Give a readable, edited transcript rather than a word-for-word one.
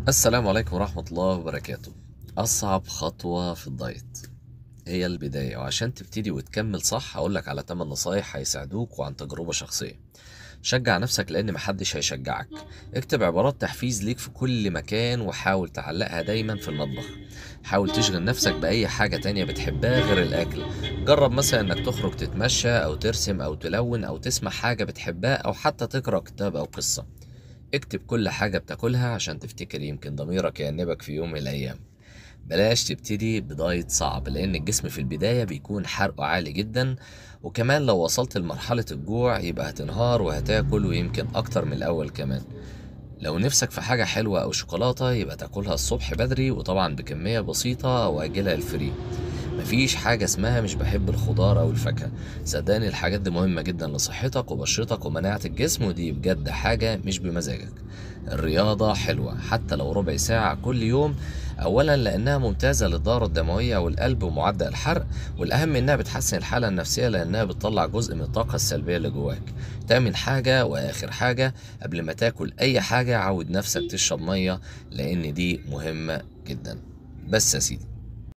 السلام عليكم ورحمة الله وبركاته. أصعب خطوة في الدايت هي البداية، وعشان تبتدي وتكمل صح هقولك على 8 نصايح هيساعدوك وعن تجربة شخصية. شجع نفسك لأن محدش هيشجعك. اكتب عبارات تحفيز ليك في كل مكان وحاول تعلقها دايما في المطبخ. حاول تشغل نفسك بأي حاجة تانية بتحبها غير الأكل. جرب مثلا إنك تخرج تتمشى أو ترسم أو تلون أو تسمع حاجة بتحبها أو حتى تقرأ كتاب أو قصة. اكتب كل حاجة بتاكلها عشان تفتكر، يمكن ضميرك يأنبك في يوم من الأيام. بلاش تبتدي بدايت صعب لأن الجسم في البداية بيكون حرقه عالي جدا، وكمان لو وصلت لمرحلة الجوع يبقى هتنهار وهتاكل ويمكن أكتر من الأول كمان. لو نفسك في حاجة حلوة أو شوكولاتة يبقى تاكلها الصبح بدري وطبعا بكمية بسيطة وأجلها الفري. مفيش حاجة اسمها مش بحب الخضار أو الفاكهة، صدقني الحاجات دي مهمة جدا لصحتك وبشرتك ومناعة الجسم، ودي بجد حاجة مش بمزاجك. الرياضة حلوة حتى لو ربع ساعة كل يوم، أولا لأنها ممتازة للدورة الدموية والقلب ومعدل الحرق، والأهم إنها بتحسن الحالة النفسية لأنها بتطلع جزء من الطاقة السلبية اللي جواك. تامن حاجة وآخر حاجة، قبل ما تاكل أي حاجة عود نفسك تشرب مية لأن دي مهمة جدا. بس يا سيدي،